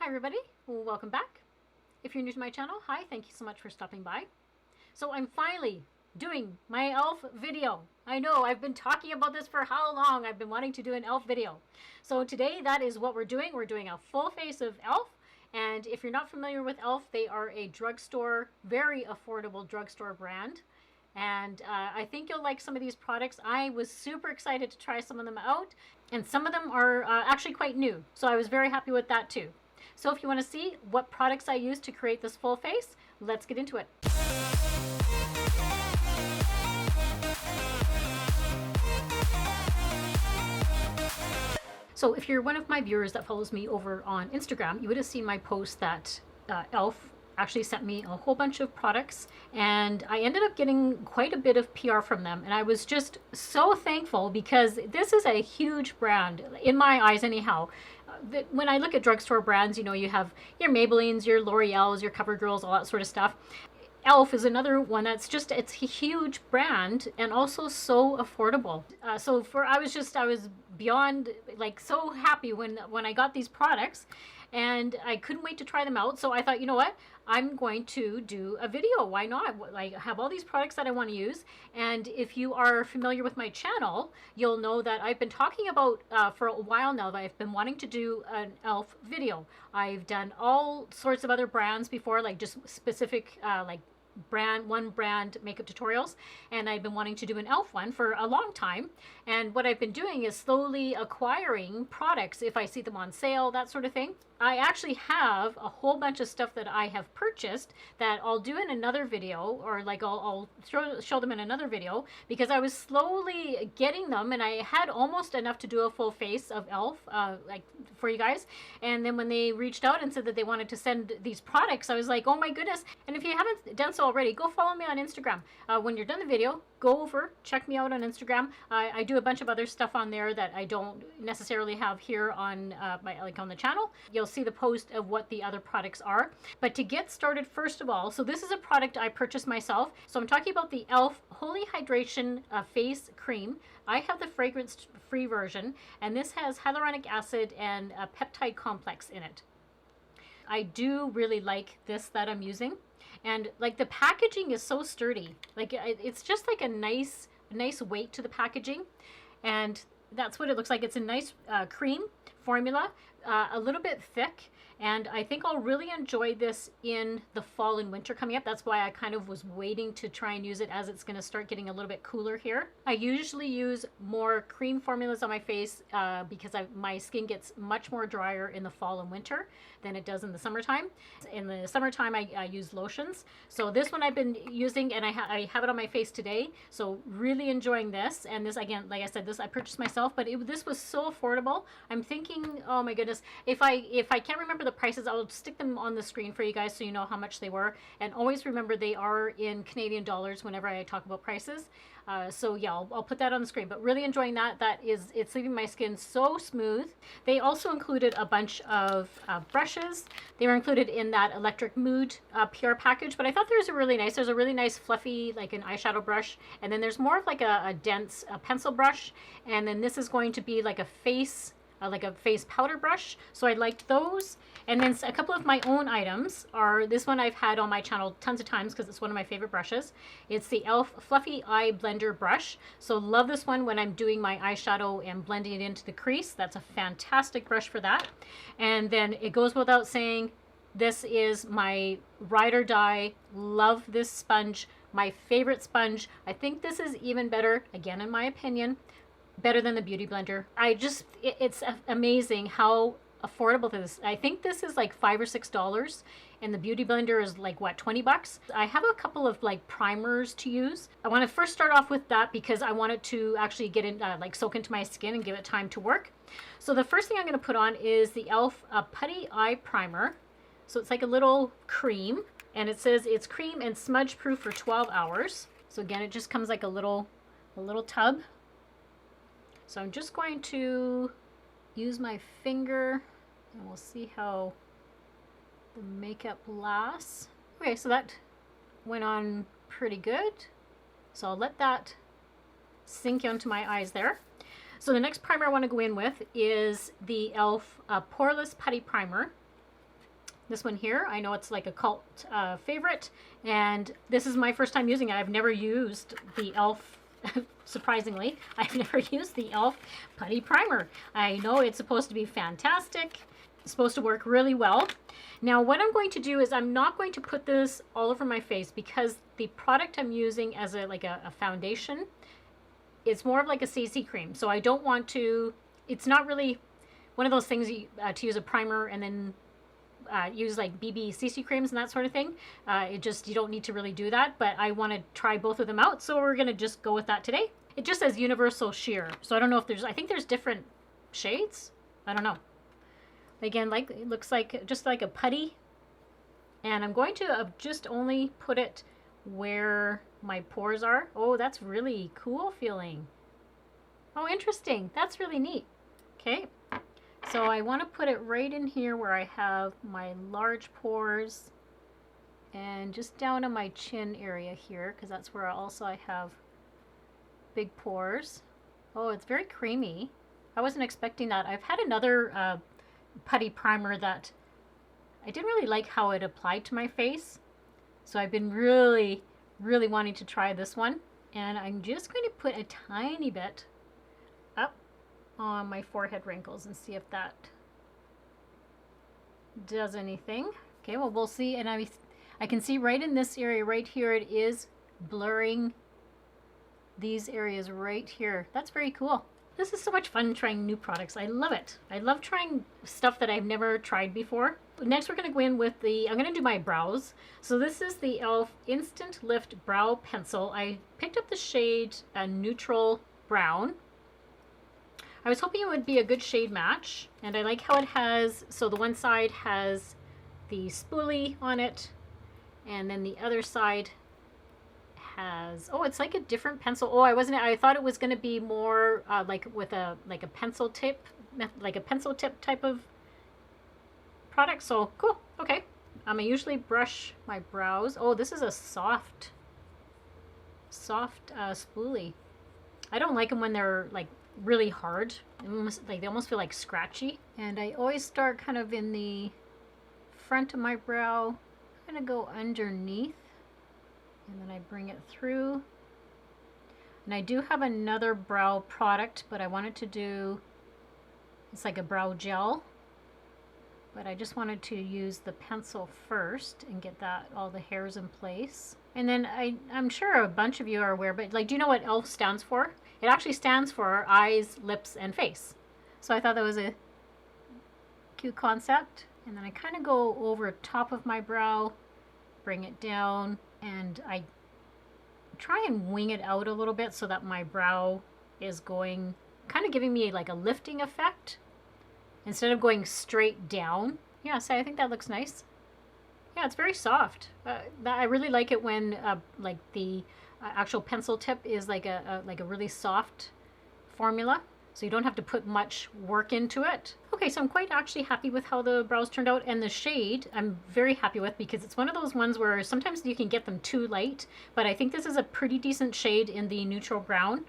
Hi everybody, welcome back. If you're new to my channel, hi, thank you so much for stopping by. So I'm finally doing my e.l.f. video. I know, I've been talking about this for how long. I've been wanting to do an e.l.f. video. So today that is what we're doing. We're doing a full face of e.l.f. And if you're not familiar with e.l.f., they are a drugstore, very affordable drugstore brand. And I think you'll like some of these products. I was super excited to try some of them out. And some of them are actually quite new. So I was very happy with that too. So if you want to see what products I use to create this full face, let's get into it. So if you're one of my viewers that follows me over on Instagram, you would have seen my post that e.l.f. actually sent me a whole bunch of products, and I ended up getting quite a bit of PR from them, and I was just so thankful because this is a huge brand in my eyes anyhow. When I look at drugstore brands, you know, you have your Maybellines, your L'Oreals, your CoverGirls, all that sort of stuff. e.l.f. is another one that's just, it's a huge brand and also so affordable. I was beyond like so happy when I got these products, and I couldn't wait to try them out. So I thought, you know what, I'm going to do a video. Why not? Like, I have all these products that I want to use. And if you are familiar with my channel, you'll know that I've been talking about for a while now that I've been wanting to do an e.l.f. video. I've done all sorts of other brands before, like just specific like one brand makeup tutorials, and I've been wanting to do an e.l.f. one for a long time. And what I've been doing is slowly acquiring products if I see them on sale, that sort of thing. I actually have a whole bunch of stuff that I have purchased that I'll do in another video, or like I'll show them in another video, because I was slowly getting them and I had almost enough to do a full face of e.l.f. Like for you guys. And then when they reached out and said that they wanted to send these products, I was like, oh my goodness. And if you haven't done so already, go follow me on Instagram. When you're done the video, go over, check me out on Instagram. I do a bunch of other stuff on there that I don't necessarily have here on on the channel. You'll see the post of what the other products are. But to get started, first of all, so this is a product I purchased myself. So I'm talking about the e.l.f. Holy Hydration Face Cream. I have the fragrance-free version, and this has hyaluronic acid and a peptide complex in it. I do really like this that I'm using. And like the packaging is so sturdy. Like it's just like a nice weight to the packaging. And that's what it looks like. It's a nice cream formula, a little bit thick. And I think I'll really enjoy this in the fall and winter coming up. That's why I kind of was waiting to try and use it as it's going to start getting a little bit cooler here. I usually use more cream formulas on my face because my skin gets much more drier in the fall and winter than it does in the summertime. In the summertime, I use lotions. So this one I've been using, and I have it on my face today. So really enjoying this. And this, again, like I said, this I purchased myself, but this was so affordable. I'm thinking, oh my goodness, if I can't remember the prices, I'll stick them on the screen for you guys so you know how much they were. And always remember they are in Canadian dollars whenever I talk about prices. So yeah, I'll put that on the screen, but really enjoying that. It's leaving my skin so smooth. They also included a bunch of brushes. They were included in that Electric Mood PR package, but I thought there's a really nice fluffy, like an eyeshadow brush. And then there's more of like a dense pencil brush. And then this is going to be like a face powder brush. So I liked those. And then a couple of my own items are, this one I've had on my channel tons of times because it's one of my favorite brushes. It's the e.l.f. Fluffy Eye Blender Brush. So love this one when I'm doing my eyeshadow and blending it into the crease. That's a fantastic brush for that. And then it goes without saying, this is my ride or die. Love this sponge. My favorite sponge. I think this is even better, again in my opinion, better than the Beauty Blender. It's amazing how affordable this is. I think this is like $5 or $6, and the Beauty Blender is like what, 20 bucks. I have a couple of like primers to use. I want to first start off with that because I want it to actually get in, like soak into my skin and give it time to work. So the first thing I'm going to put on is the e.l.f. Putty Eye Primer. So it's like a little cream, and it says it's cream and smudge proof for 12 hours. So again, it just comes like a little tub. So I'm just going to use my finger, and we'll see how the makeup lasts. Okay, so that went on pretty good. So I'll let that sink into my eyes there. So the next primer I want to go in with is the e.l.f. Poreless Putty Primer. This one here, I know it's like a cult favorite, and this is my first time using it. I've never used the e.l.f. Surprisingly, I've never used the e.l.f. Putty Primer. I know it's supposed to be fantastic. It's supposed to work really well. Now, what I'm going to do is I'm not going to put this all over my face because the product I'm using as a foundation, it's more of like a CC cream. So I don't want to, it's not really one of those things to use a primer and then use like BB CC creams and that sort of thing. It just, you don't need to really do that, but I want to try both of them out. So we're going to just go with that today. It just says Universal Sheer. So I don't know if there's, I think there's different shades. I don't know. Again, like it looks like just like a putty. And I'm going to just only put it where my pores are. Oh, that's really cool feeling. Oh, interesting. That's really neat. Okay. So I want to put it right in here where I have my large pores and just down in my chin area here, because that's where also I have big pores. Oh, it's very creamy. I wasn't expecting that. I've had another putty primer that I didn't really like how it applied to my face. So I've been really wanting to try this one. And I'm just going to put a tiny bit up on my forehead wrinkles and see if that does anything. Okay, well, we'll see. And I can see right in this area right here, it is blurring these areas right here. That's very cool. This is so much fun trying new products. I love it. I love trying stuff that I've never tried before. Next, we're going to go in with I'm going to do my brows. So this is the e.l.f. Instant Lift Brow Pencil. I picked up the shade Neutral Brown. I was hoping it would be a good shade match. And I like how it has, so the one side has the spoolie on it. And then the other side has, oh, it's like a different pencil. Oh, I thought it was going to be more like with a pencil tip, like a pencil tip type of product. So cool. Okay. I usually brush my brows. Oh, this is a soft spoolie. I don't like them when they're like really hard. They almost feel like scratchy. And I always start kind of in the front of my brow. I'm going to go underneath. And then I bring it through. And I do have another brow product, but I wanted to do, it's like a brow gel. But I just wanted to use the pencil first and get that, all the hairs in place. And then I'm sure a bunch of you are aware, but like, do you know what e.l.f. stands for? It actually stands for eyes, lips, and face. So I thought that was a cute concept. And then I kind of go over top of my brow, bring it down, and I try and wing it out a little bit so that my brow is going, kind of giving me like a lifting effect instead of going straight down. Yeah, so I think that looks nice. Yeah, it's very soft. I really like it when like the actual pencil tip is like a really soft formula. So you don't have to put much work into it. Okay, so I'm quite actually happy with how the brows turned out, and the shade I'm very happy with because it's one of those ones where sometimes you can get them too light, but I think this is a pretty decent shade in the neutral brown.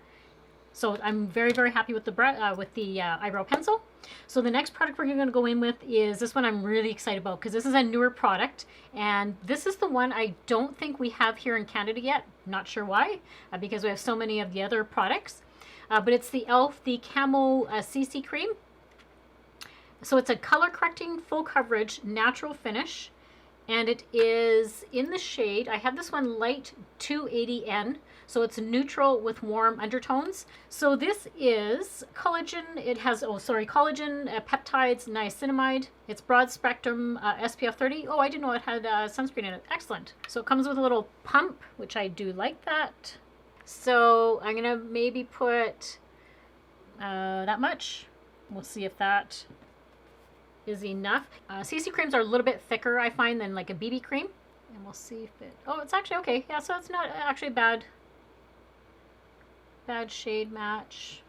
So I'm very happy with the eyebrow pencil. So the next product we're going to go in with is this one I'm really excited about because this is a newer product, and this is the one I don't think we have here in Canada yet. Not sure why, because we have so many of the other products. But it's the e.l.f. the Camo CC cream. So it's a color correcting full coverage natural finish, and it is in the shade, I have this one light 280N, so it's neutral with warm undertones. So this is collagen. It has collagen, peptides, niacinamide. It's broad spectrum, SPF 30. Oh, I didn't know it had sunscreen in it. Excellent. So it comes with a little pump, which I do like that. So I'm gonna maybe put that much. We'll see if that is enough. CC creams are a little bit thicker, I find, than like a BB cream. And we'll see if it, oh, it's actually okay. Yeah, so it's not actually bad shade match.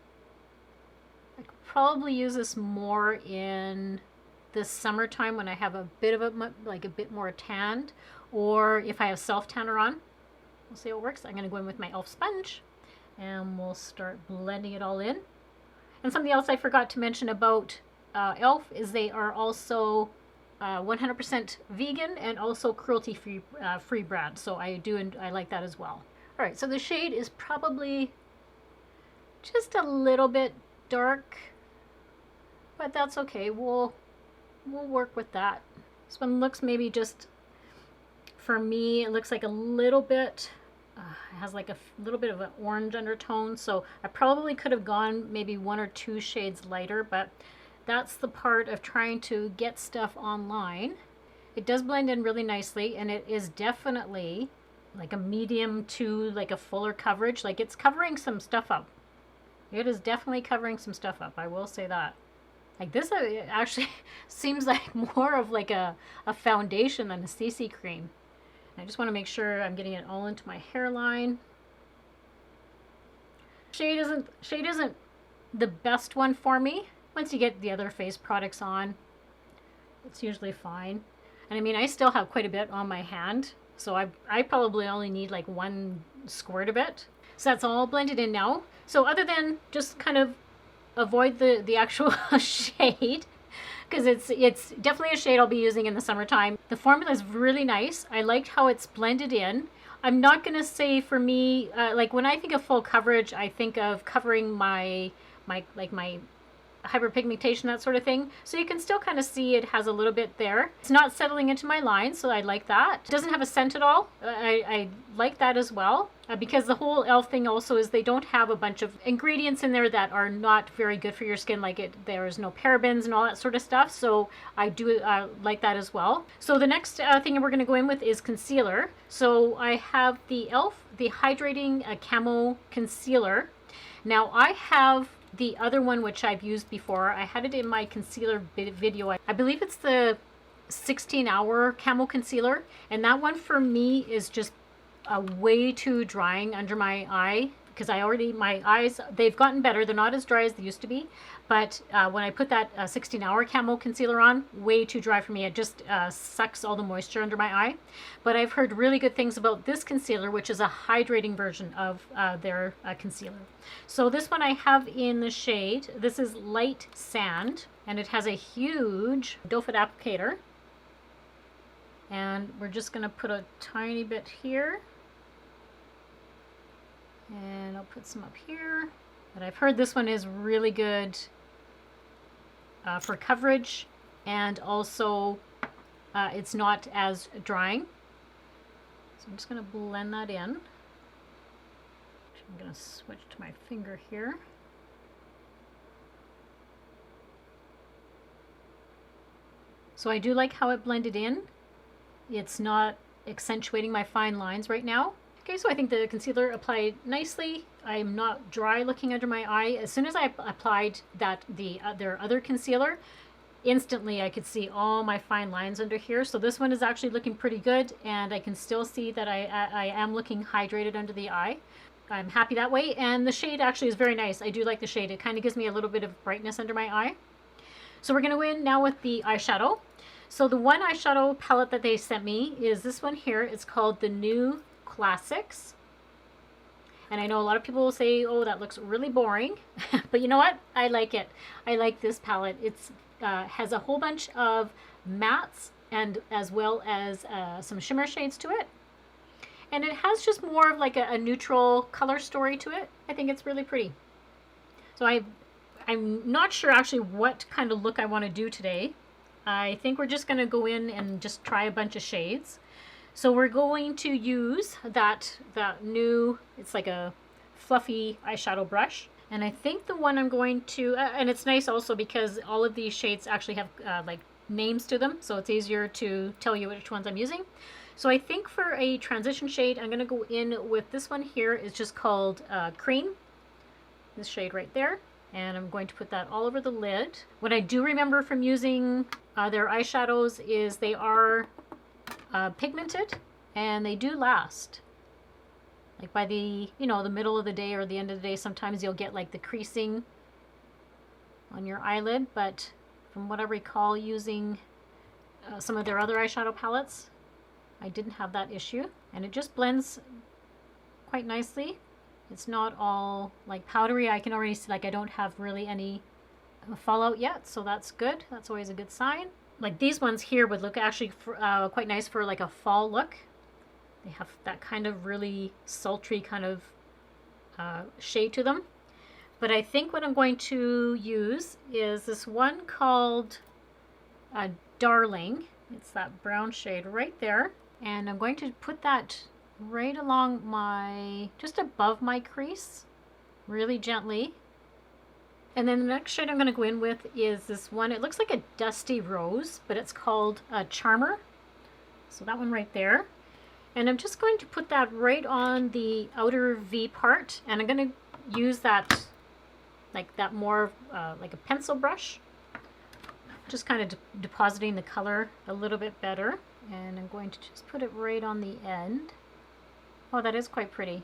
I could probably use this more in the summertime when I have a bit of a bit more tanned, or if I have self tanner on. We'll see how it works. I'm going to go in with my e.l.f. sponge and we'll start blending it all in. And something else I forgot to mention about e.l.f. is they are also 100% vegan and also cruelty-free free brand. So I do, and I like that as well. All right, so the shade is probably just a little bit dark, but that's okay. We'll work with that. This one looks maybe just, for me, it looks like a little bit, it has like a little bit of an orange undertone. So I probably could have gone maybe 1 or 2 shades lighter, but that's the part of trying to get stuff online. It does blend in really nicely, and it is definitely like a medium to like a fuller coverage. Like it's covering some stuff up. It is definitely covering some stuff up, I will say that. Like this actually seems like more of like a foundation than a CC cream. And I just want to make sure I'm getting it all into my hairline. Shade isn't the best one for me. Once you get the other face products on, it's usually fine. And I mean, I still have quite a bit on my hand, so I probably only need like 1 squirt of it. So that's all blended in now. So other than just kind of avoid the actual shade, because it's definitely a shade I'll be using in the summertime. The formula is really nice. I liked how it's blended in. I'm not gonna say, for me, like when I think of full coverage, I think of covering my hyperpigmentation, that sort of thing. So you can still kind of see it has a little bit there. It's not settling into my line, so I like that. It doesn't have a scent at all. I like that as well, because the whole e.l.f. thing also is they don't have a bunch of ingredients in there that are not very good for your skin. Like there's no parabens and all that sort of stuff. So I do like that as well. So the next thing we're going to go in with is concealer. So I have the e.l.f. the Hydrating Camo Concealer. Now I have the other one, which I've used before. I had it in my concealer video. I believe it's the 16-hour camo concealer, and that one for me is just way too drying under my eye, because my eyes, they've gotten better. They're not as dry as they used to be, but when I put that 16-hour camo concealer on, way too dry for me. It just sucks all the moisture under my eye. But I've heard really good things about this concealer, which is a hydrating version of their concealer. So this one I have in the shade, this is Light Sand, and it has a huge doe foot applicator. And we're just gonna put a tiny bit here. And I'll put some up here. But I've heard this one is really good for coverage, and also it's not as drying. So I'm just going to blend that in. I'm going to switch to my finger here. So I do like how it blended in. It's not accentuating my fine lines right now. Okay, so I think the concealer applied nicely. I'm not dry looking under my eye. As soon as I applied their other concealer, instantly I could see all my fine lines under here. So this one is actually looking pretty good, and I can still see that I am looking hydrated under the eye. I'm happy that way, and the shade actually is very nice. I do like the shade. It kind of gives me a little bit of brightness under my eye. So we're going to go in now with the eyeshadow. So the one eyeshadow palette that they sent me is this one here. It's called the New Classics. And I know a lot of people will say, oh, that looks really boring. But you know what? I like it. I like this palette. It's has a whole bunch of mattes, and as well as some shimmer shades to it. And it has just more of like a neutral color story to it. I think it's really pretty. So I'm not sure actually what kind of look I want to do today. I think we're just going to go in and just try a bunch of shades. So we're going to use that new, it's like a fluffy eyeshadow brush. And I think the one I'm going to, and it's nice also because all of these shades actually have like names to them. So it's easier to tell you which ones I'm using. So I think for a transition shade, I'm going to go in with this one here. It's just called Cream. This shade right there. And I'm going to put that all over the lid. What I do remember from using their eyeshadows is they are pigmented, and they do last. Like by the middle of the day or the end of the day, sometimes you'll get like the creasing on your eyelid. But from what I recall using some of their other eyeshadow palettes, I didn't have that issue, and it just blends quite nicely. It's not all like powdery. I can already see like I don't have really any fallout yet, so that's good. That's always a good sign. Like these ones here would look actually quite nice for like a fall look. They have that kind of really sultry kind of shade to them. But I think what I'm going to use is this one called Darling. It's that brown shade right there. And I'm going to put that right along my, just above my crease, really gently. And then the next shade I'm going to go in with is this one. It looks like a dusty rose, but it's called Charmer. So that one right there. And I'm just going to put that right on the outer V part. And I'm going to use that, like that more like a pencil brush. Just kind of depositing the color a little bit better. And I'm going to just put it right on the end. Oh, that is quite pretty.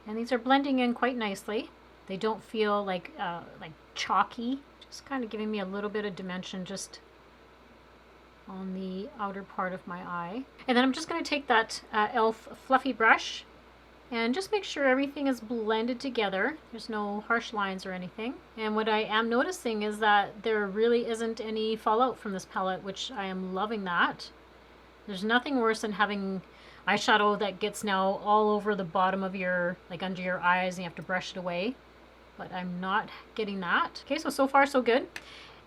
And these are blending in quite nicely. They don't feel like chalky. Just kind of giving me a little bit of dimension just on the outer part of my eye. And then I'm just going to take that e.l.f. fluffy brush and just make sure everything is blended together. There's no harsh lines or anything. And what I am noticing is that there really isn't any fallout from this palette, which I am loving that. There's nothing worse than having eyeshadow that gets now all over the bottom of your, like under your eyes, and you have to brush it away. But I'm not getting that. Okay, so far so good.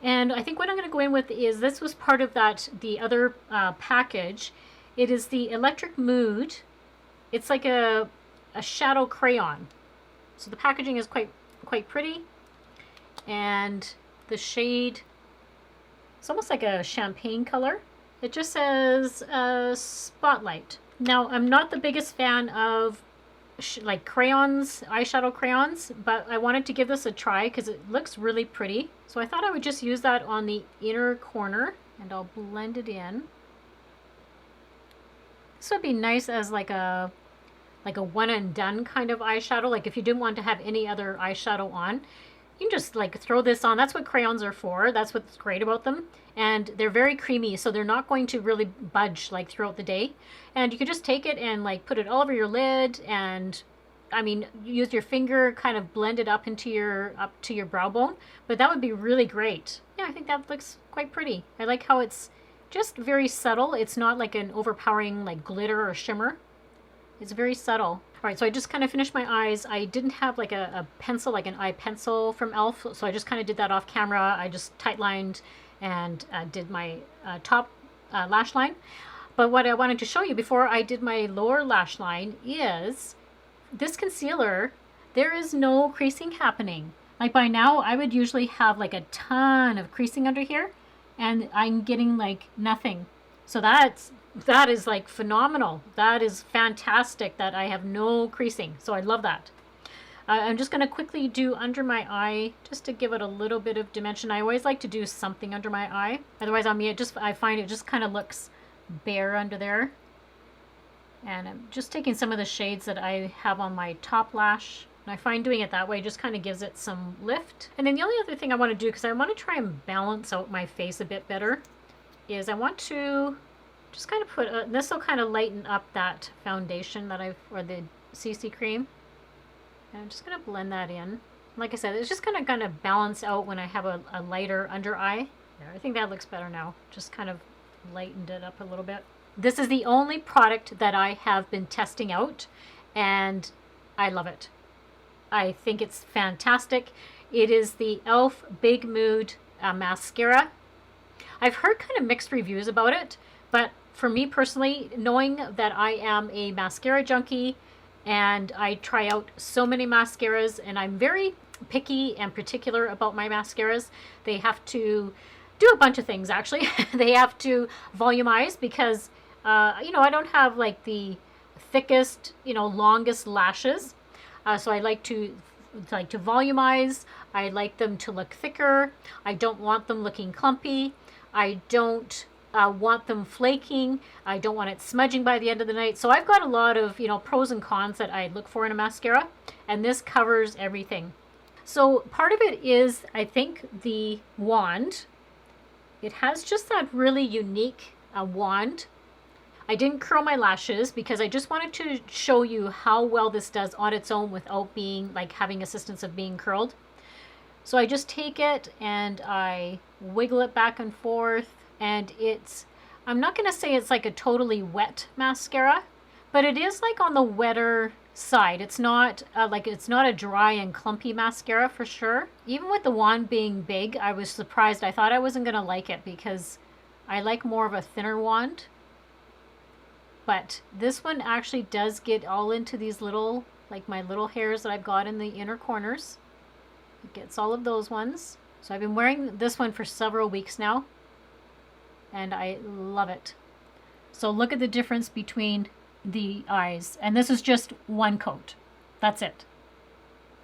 And I think what I'm going to go in with is, this was part of that, the other package. It is the Electric Mood. It's like a shadow crayon. So the packaging is quite pretty. And the shade, it's almost like a champagne color. It just says Spotlight. Now, I'm not the biggest fan of like crayons, eyeshadow crayons, but I wanted to give this a try because it looks really pretty. So I thought I would just use that on the inner corner, and I'll blend it in. This would be nice as like a one and done kind of eyeshadow. Like if you didn't want to have any other eyeshadow on, you can just like throw this on. That's what crayons are for. That's what's great about them. And they're very creamy, so they're not going to really budge like throughout the day. And you can just take it and like put it all over your lid, and I mean, use your finger, kind of blend it up to your brow bone. But that would be really great. Yeah, I think that looks quite pretty. I like how it's just very subtle. It's not like an overpowering like glitter or shimmer. It's very subtle. All right, so I just kind of finished my eyes. I didn't have like a pencil, like an eye pencil from e.l.f. So I just kind of did that off camera. I just tight lined and did my top lash line. But what I wanted to show you before I did my lower lash line is this concealer. There is no creasing happening. Like by now, I would usually have like a ton of creasing under here, and I'm getting like nothing. So that is like phenomenal. That is fantastic that I have no creasing. So I love that. I'm just going to quickly do under my eye just to give it a little bit of dimension. I always like to do something under my eye. Otherwise on me, I find it just kind of looks bare under there. And I'm just taking some of the shades that I have on my top lash. And I find doing it that way just kind of gives it some lift. And then the only other thing I want to do, because I want to try and balance out my face a bit better, is I want to just kind of put, this will kind of lighten up that foundation that or the CC cream. And I'm just going to blend that in. Like I said, it's just kind of going to balance out when I have a lighter under eye. There, I think that looks better now. Just kind of lightened it up a little bit. This is the only product that I have been testing out, and I love it. I think it's fantastic. It is the e.l.f. Big Mood mascara. I've heard kind of mixed reviews about it, but for me personally, knowing that I am a mascara junkie and I try out so many mascaras, and I'm very picky and particular about my mascaras. They have to do a bunch of things, actually. They have to volumize because, you know, I don't have like the thickest, you know, longest lashes. So I like to volumize. I like them to look thicker. I don't want them looking clumpy. I don't want them flaking. I don't want it smudging by the end of the night. So I've got a lot of, you know, pros and cons that I look for in a mascara, and this covers everything. So part of it is, I think, the wand. It has just that really unique wand. I didn't curl my lashes because I just wanted to show you how well this does on its own without being like having assistance of being curled. So I just take it and I wiggle it back and forth, and I'm not going to say it's like a totally wet mascara, but it is like on the wetter side. It's not it's not a dry and clumpy mascara for sure. Even with the wand being big, I was surprised. I thought I wasn't going to like it because I like more of a thinner wand. But this one actually does get all into these little, like my little hairs that I've got in the inner corners. It gets all of those ones. So I've been wearing this one for several weeks now, and I love it. So look at the difference between the eyes, and this is just one coat. That's it.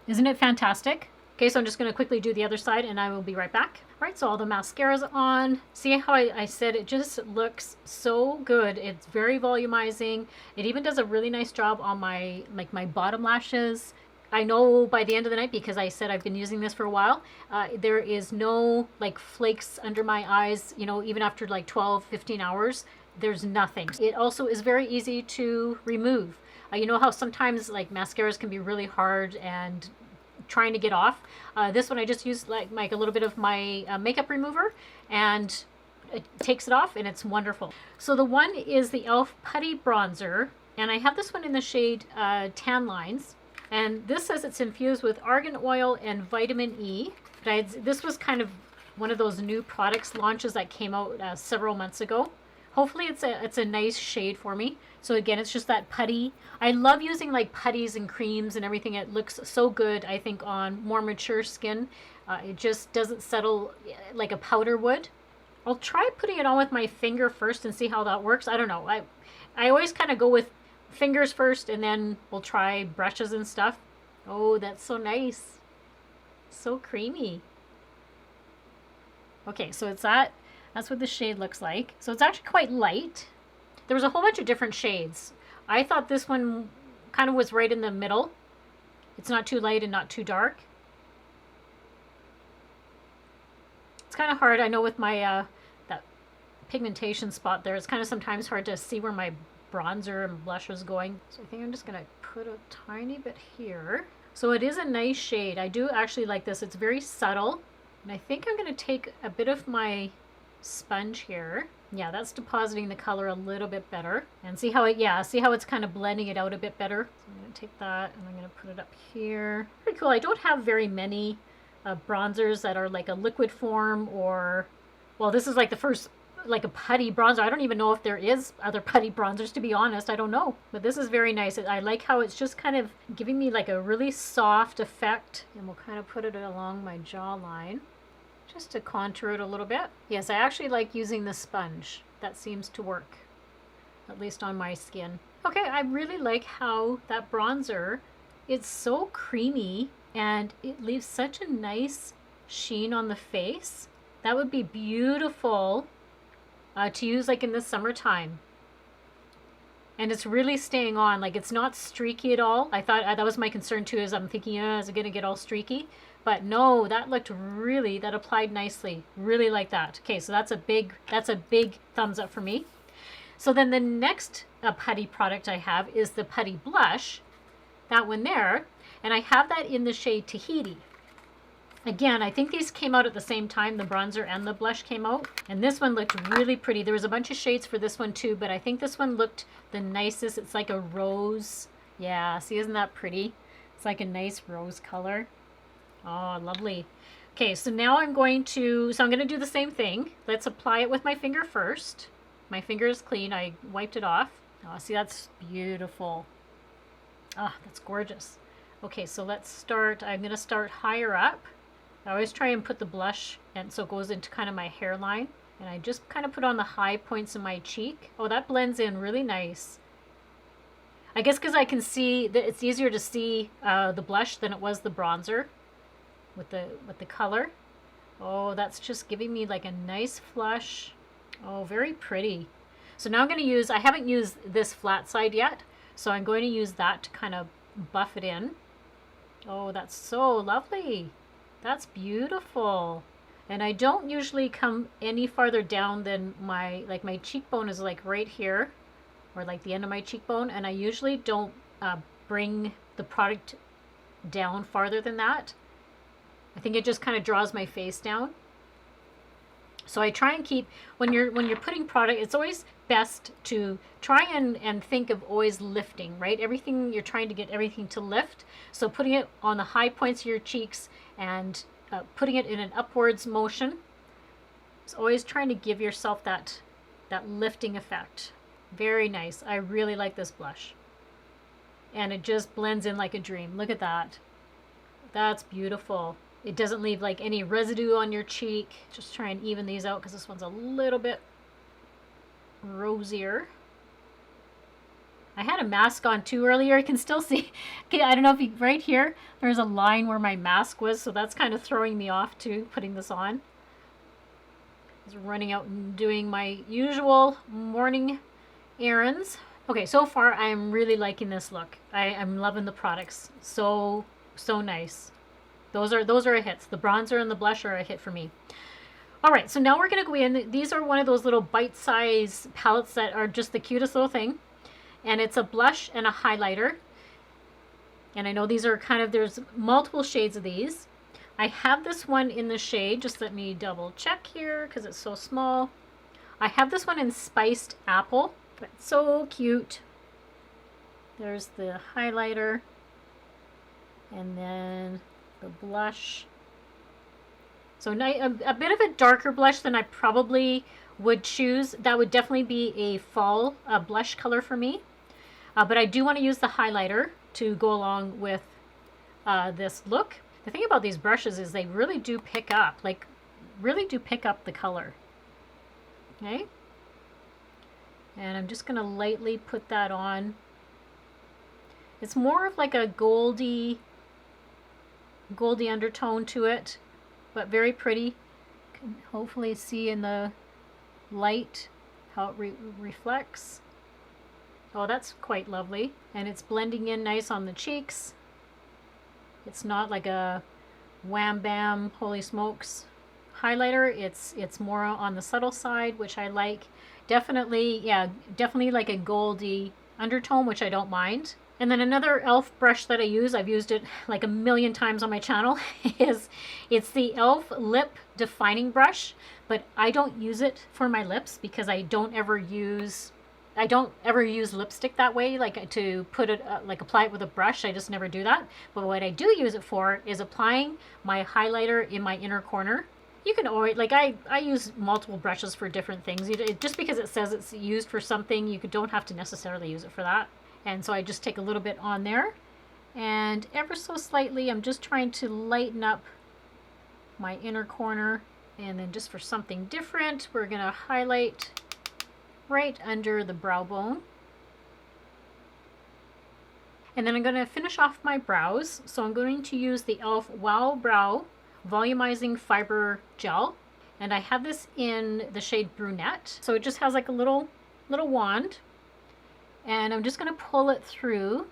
Isn't it fantastic? Okay, so I'm just going to quickly do the other side and I will be right back. All right, so all the mascara's on. See how I said it just looks so good. It's very volumizing. It even does a really nice job on my bottom lashes. I know by the end of the night, because I said I've been using this for a while, there is no like flakes under my eyes, you know, even after like 12-15 hours. There's nothing. It also is very easy to remove. You know how sometimes like mascaras can be really hard and trying to get off. This one I just used like a little bit of my makeup remover, and it takes it off, and it's wonderful. So the one is the e.l.f. Putty Bronzer, and I have this one in the shade Tan Lines, and this says it's infused with argan oil and vitamin E. But this was kind of one of those new products launches that came out several months ago. Hopefully it's a nice shade for me. So again, it's just that putty. I love using like putties and creams and everything. It looks so good, I think, on more mature skin. It just doesn't settle like a powder would. I'll try putting it on with my finger first and see how that works. I don't know. I always kind of go with fingers first, and then we'll try brushes and stuff. Oh, that's so nice. So creamy. Okay, so it's that. That's what the shade looks like. So it's actually quite light. There was a whole bunch of different shades. I thought this one kind of was right in the middle. It's not too light and not too dark. It's kind of hard, I know, with my that pigmentation spot there. It's kind of sometimes hard to see where my bronzer and blush is going. So I think I'm just going to put a tiny bit here. So it is a nice shade. I do actually like this. It's very subtle. And I think I'm going to take a bit of my sponge here. Yeah, that's depositing the color a little bit better. And see how it's kind of blending it out a bit better. So I'm going to take that and I'm going to put it up here. Pretty cool. I don't have very many bronzers that are like a liquid form, or, well, this is like the first like a putty bronzer. I don't even know if there is other putty bronzers, to be honest. I don't know. But this is very nice. I like how it's just kind of giving me like a really soft effect. And we'll kind of put it along my jawline, just to contour it a little bit. Yes, I actually like using the sponge. That seems to work, at least on my skin. Okay, I really like how that bronzer, it's so creamy and it leaves such a nice sheen on the face. That would be beautiful to use like in the summertime. And it's really staying on. Like, it's not streaky at all. I thought that was my concern too, is I'm thinking, is it going to get all streaky? But no, that applied nicely. Really like that. Okay, so that's a big thumbs up for me. So then the next putty product I have is the Putty Blush. That one there. And I have that in the shade Tahiti. Again, I think these came out at the same time. The bronzer and the blush came out. And this one looked really pretty. There was a bunch of shades for this one too, but I think this one looked the nicest. It's like a rose. Yeah, see, isn't that pretty? It's like a nice rose color. Oh, lovely. Okay, so now I'm going to do the same thing. Let's apply it with my finger first. My finger is clean. I wiped it off. Oh, see, that's beautiful. Ah, that's gorgeous. Okay, so let's start. I'm going to start higher up. I always try and put the blush, and so it goes into kind of my hairline. And I just kind of put on the high points of my cheek. Oh, that blends in really nice. I guess because I can see that it's easier to see the blush than it was the bronzer with the color. Oh, that's just giving me like a nice flush. Oh, very pretty. So now I'm going to use, I haven't used this flat side yet, so I'm going to use that to kind of buff it in. Oh, that's so lovely. That's beautiful. And I don't usually come any farther down than my cheekbone is like right here, or like the end of my cheekbone, and I usually don't bring the product down farther than that. I think it just kind of draws my face down. So I try and keep, when you're putting product, it's always best to try and think of always lifting, right? Everything, you're trying to get everything to lift. So putting it on the high points of your cheeks and putting it in an upwards motion. It's always trying to give yourself that lifting effect. Very nice. I really like this blush. And it just blends in like a dream. Look at that. That's beautiful. It doesn't leave like any residue on your cheek. Just try and even these out because this one's a little bit rosier. I had a mask on too earlier. I can still see. Okay, I don't know if you, right here, there's a line where my mask was, so that's kind of throwing me off too, putting this on. I was running out and doing my usual morning errands. Okay, so far I am really liking this look. I'm loving the products. So nice. Those are a hit. The bronzer and the blush are a hit for me. All right, so now we're going to go in. These are one of those little bite-sized palettes that are just the cutest little thing. And it's a blush and a highlighter. And I know these are kind of, there's multiple shades of these. I have this one in the shade, just let me double check here because it's so small. I have this one in Spiced Apple, but it's so cute. There's the highlighter. And then the blush. So a bit of a darker blush than I probably would choose. That would definitely be a fall blush color for me. But I do want to use the highlighter to go along with this look. The thing about these brushes is they really do pick up, like really do pick up the color. Okay. And I'm just going to lightly put that on. It's more of like a goldy undertone to it, but very pretty. You can hopefully see in the light how it reflects. Oh, that's quite lovely. And it's blending in nice on the cheeks. It's not like a wham bam, holy smokes highlighter. It's more on the subtle side, which I like. Definitely, yeah, definitely like a goldy undertone, which I don't mind. And then another e.l.f. brush that I use, I've used it like a million times on my channel, it's the e.l.f. lip defining brush, but I don't use it for my lips because I don't ever use lipstick that way, like to put it, like apply it with a brush. I just never do that. But what I do use it for is applying my highlighter in my inner corner. You can always, like I use multiple brushes for different things. Just because it says it's used for something, you don't have to necessarily use it for that. And so I just take a little bit on there and ever so slightly, I'm just trying to lighten up my inner corner. And then just for something different, we're gonna highlight right under the brow bone. And then I'm going to finish off my brows. So I'm going to use the e.l.f. Wow Brow Volumizing Fiber Gel. And I have this in the shade Brunette. So it just has like a little wand. And I'm just going to pull it through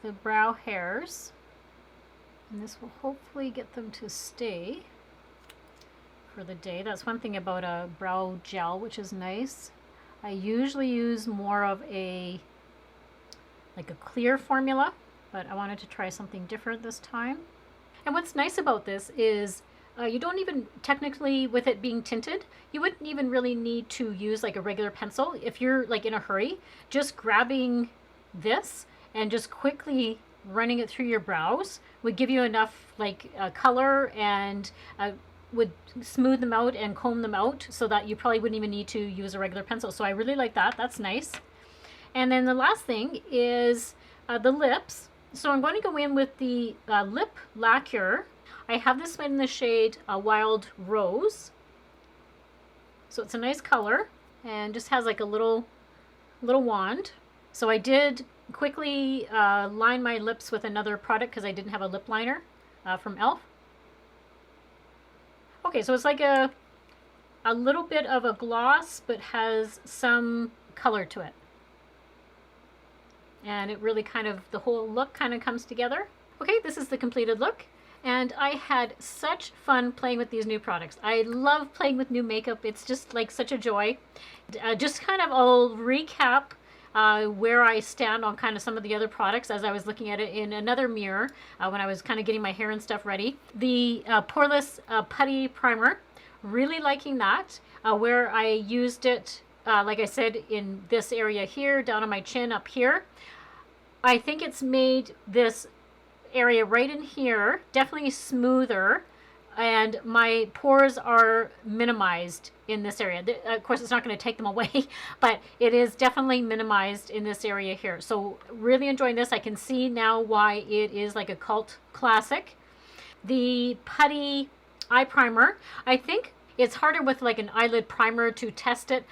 the brow hairs. And this will hopefully get them to stay for the day. That's one thing about a brow gel, which is nice. I usually use more of like a clear formula, but I wanted to try something different this time. And what's nice about this is you don't even, technically with it being tinted, you wouldn't even really need to use like a regular pencil. If you're like in a hurry, just grabbing this and just quickly running it through your brows would give you enough like color and would smooth them out and comb them out so that you probably wouldn't even need to use a regular pencil. So I really like that. That's nice. And then the last thing is the lips. So I'm going to go in with the lip lacquer. I have this one in the shade Wild Rose. So it's a nice color and just has like a little wand. So I did quickly line my lips with another product because I didn't have a lip liner from e.l.f. Okay, so it's like a little bit of a gloss, but has some color to it. And it really kind of, the whole look kind of comes together. Okay, this is the completed look. And I had such fun playing with these new products. I love playing with new makeup. It's just like such a joy. Just kind of, I'll recap where I stand on kind of some of the other products as I was looking at it in another mirror when I was kind of getting my hair and stuff ready. The Poreless Putty Primer, really liking that, where I used it, like I said, in this area here, down on my chin up here. I think it's made this area right in here definitely smoother, and my pores are minimized in this area. Of course, it's not going to take them away, but it is definitely minimized in this area here. So really enjoying this. I can see now why it is like a cult classic. The Putty Eye Primer, I think it's harder with like an eyelid primer to test it.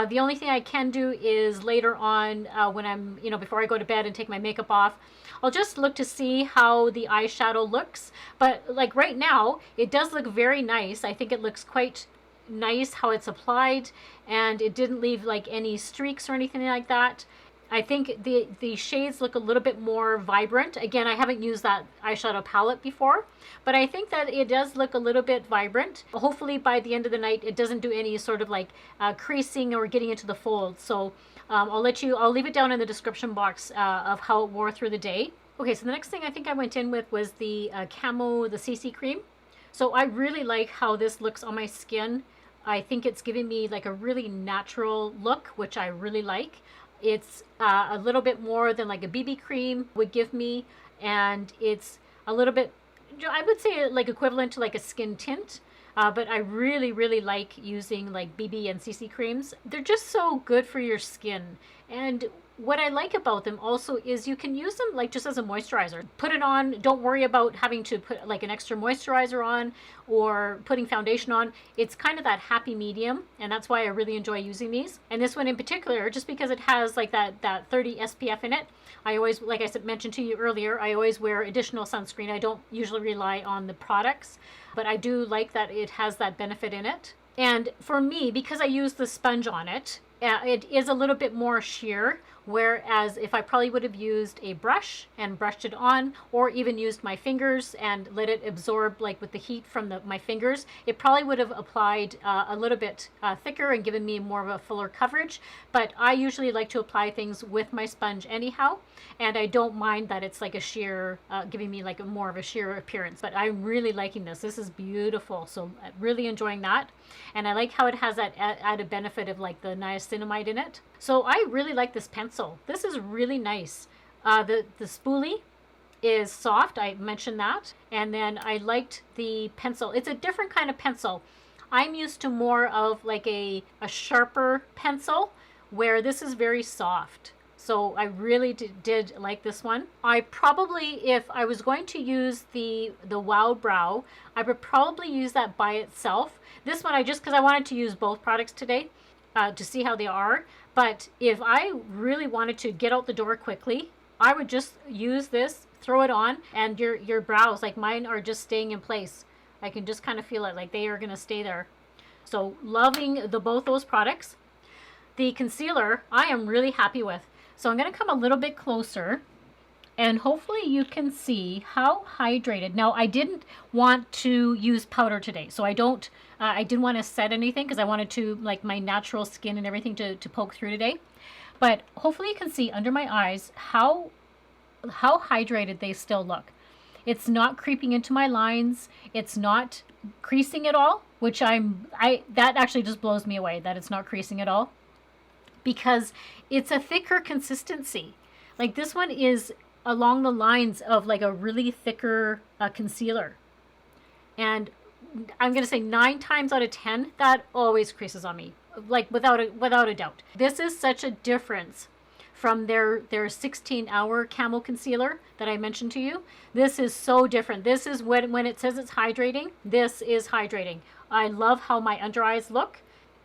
The only thing I can do is later on when I'm, before I go to bed and take my makeup off, I'll just look to see how the eyeshadow looks. But like right now, it does look very nice. I think it looks quite nice how it's applied, and it didn't leave like any streaks or anything like that. I think the shades look a little bit more vibrant. Again, I haven't used that eyeshadow palette before, but I think that it does look a little bit vibrant. Hopefully by the end of the night, it doesn't do any sort of like creasing or getting into the folds. So I'll leave it down in the description box of how it wore through the day. Okay, so the next thing I think I went in with was the Camo, the CC cream. So I really like how this looks on my skin. I think it's giving me like a really natural look, which I really like. It's a little bit more than like a BB cream would give me, and it's a little bit, I would say like equivalent to like a skin tint. But I really, really like using like BB and CC creams. They're just so good for your skin. And what I like about them also is you can use them like just as a moisturizer. Put it on, don't worry about having to put like an extra moisturizer on or putting foundation on. It's kind of that happy medium, and that's why I really enjoy using these. And this one in particular, just because it has like that 30 SPF in it, I always, like I mentioned to you earlier, I always wear additional sunscreen. I don't usually rely on the products, but I do like that it has that benefit in it. And for me, because I use the sponge on it, it is a little bit more sheer, whereas if I probably would have used a brush and brushed it on, or even used my fingers and let it absorb like with the heat from my fingers, it probably would have applied a little bit thicker and given me more of a fuller coverage. But I usually like to apply things with my sponge anyhow, and I don't mind that it's like a sheer, giving me like more of a sheer appearance. But I'm really liking this. This is beautiful, so really enjoying that. And I like how it has that added benefit of like the niacinamide in it. So I really like this pencil. This is really nice. The spoolie is soft. I mentioned that. And then I liked the pencil. It's a different kind of pencil. I'm used to more of like a sharper pencil, where this is very soft. So I really did like this one. I probably, if I was going to use the Wow Brow, I would probably use that by itself. This one, because I wanted to use both products today to see how they are. But if I really wanted to get out the door quickly, I would just use this, throw it on, and your brows, like mine, are just staying in place. I can just kind of feel it, like they are going to stay there. So loving both those products. The concealer, I am really happy with. So I'm going to come a little bit closer, and hopefully you can see how hydrated. Now, I didn't want to use powder today, so I didn't want to set anything because I wanted to like my natural skin and everything to poke through today. But hopefully you can see under my eyes how hydrated they still look. It's not creeping into my lines. It's not creasing at all, which that actually just blows me away that it's not creasing at all, because it's a thicker consistency. Like this one is along the lines of like a really thicker concealer. And I'm going to say 9 times out of 10, that always creases on me, like without a doubt. This is such a difference from their 16-hour Camo concealer that I mentioned to you. This is so different. This is when it says it's hydrating, this is hydrating. I love how my under eyes look.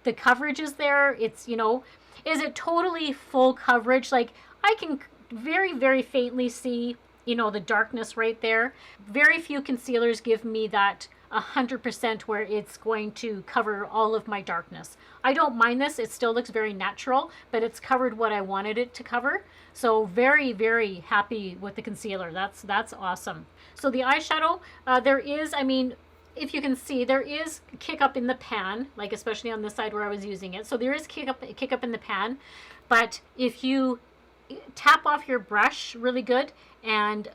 The coverage is there. It's, is it totally full coverage? Like I can very, very faintly see, the darkness right there. Very few concealers give me that 100% where it's going to cover all of my darkness. I don't mind this. It still looks very natural, but it's covered what I wanted it to cover. So very, very happy with the concealer. That's awesome. So the eyeshadow, there is, if you can see, there is kick up in the pan, like especially on this side where I was using it. So there is kick up in the pan. But if you tap off your brush really good, and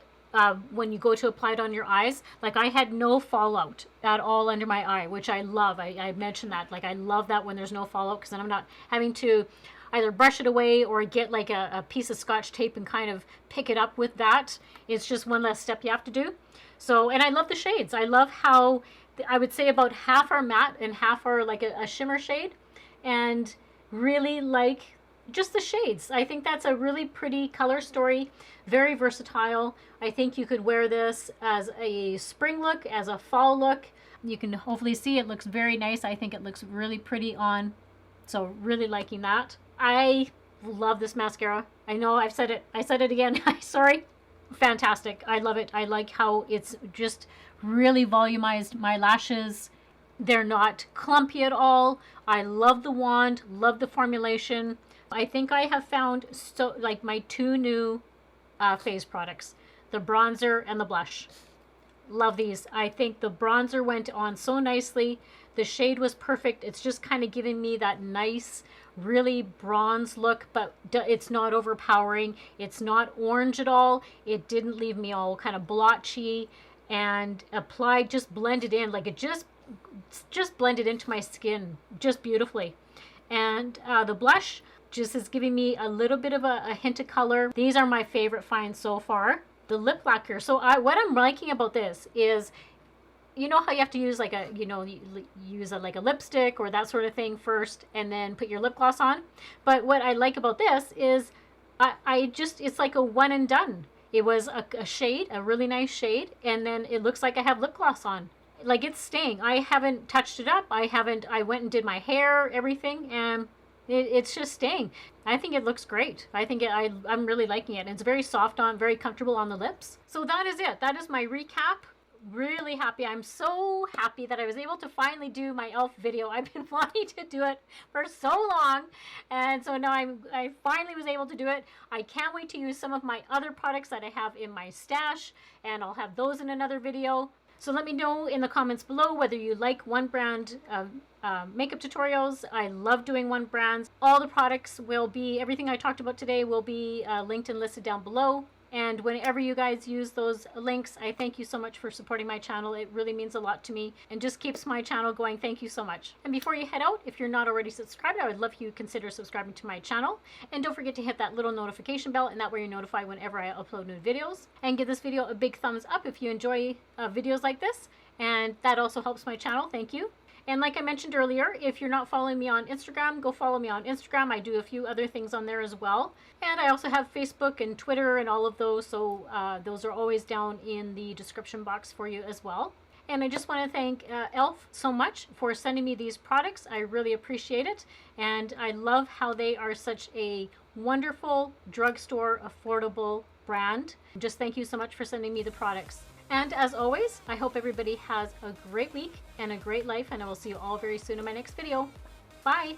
when you go to apply it on your eyes, like I had no fallout at all under my eye, which I love. I mentioned that, like I love that when there's no fallout, because then I'm not having to either brush it away or get like a piece of scotch tape and kind of pick it up with that. It's just one less step you have to do. So, and I love the shades. I love how I would say about half are matte and half are like a shimmer shade, and really like just the shades. I think that's a really pretty color story, very versatile. I think you could wear this as a spring look, as a fall look. You can hopefully see it looks very nice. I think it looks really pretty on, so really liking that. I love this mascara. I know I said it again. Sorry. Fantastic. I love it. I like how it's just really volumized my lashes. They're not clumpy at all. I love the wand, love the formulation. I think I have found so like my two new phase products, the bronzer and the blush. Love these. I think the bronzer went on so nicely. The shade was perfect. It's just kind of giving me that nice, really bronze look, but it's not overpowering. It's not orange at all. It didn't leave me all kind of blotchy, and applied, just blended in, like it just blended into my skin just beautifully. And the blush just is giving me a little bit of a hint of color. These are my favorite finds so far. The lip lacquer. So what I'm liking about this is, you know how you have to use like like a lipstick or that sort of thing first and then put your lip gloss on. But what I like about this is it's like a one and done. It was a shade, a really nice shade, and then it looks like I have lip gloss on. Like it's staying. I haven't touched it up. I went and did my hair, everything, and it's just staying. I think it looks great. I'm really liking it. And it's very soft on, very comfortable on the lips. So that is it. That is my recap. Really happy. I'm so happy that I was able to finally do my e.l.f. video. I've been wanting to do it for so long, and so now I finally was able to do it. I can't wait to use some of my other products that I have in my stash, and I'll have those in another video. So let me know in the comments below whether you like one brand makeup tutorials. I love doing one brands. All the products will be, everything I talked about today will be linked and listed down below. And whenever you guys use those links, I thank you so much for supporting my channel. It really means a lot to me and just keeps my channel going. Thank you so much. And before you head out, if you're not already subscribed, I would love you to consider subscribing to my channel. And don't forget to hit that little notification bell, and that way you're notified whenever I upload new videos. And give this video a big thumbs up if you enjoy videos like this. And that also helps my channel. Thank you. And like I mentioned earlier, if you're not following me on Instagram, go follow me on Instagram. I do a few other things on there as well. And I also have Facebook and Twitter and all of those. So those are always down in the description box for you as well. And I just want to thank e.l.f. so much for sending me these products. I really appreciate it. And I love how they are such a wonderful drugstore, affordable brand. Just thank you so much for sending me the products. And as always, I hope everybody has a great week and a great life, and I will see you all very soon in my next video. Bye!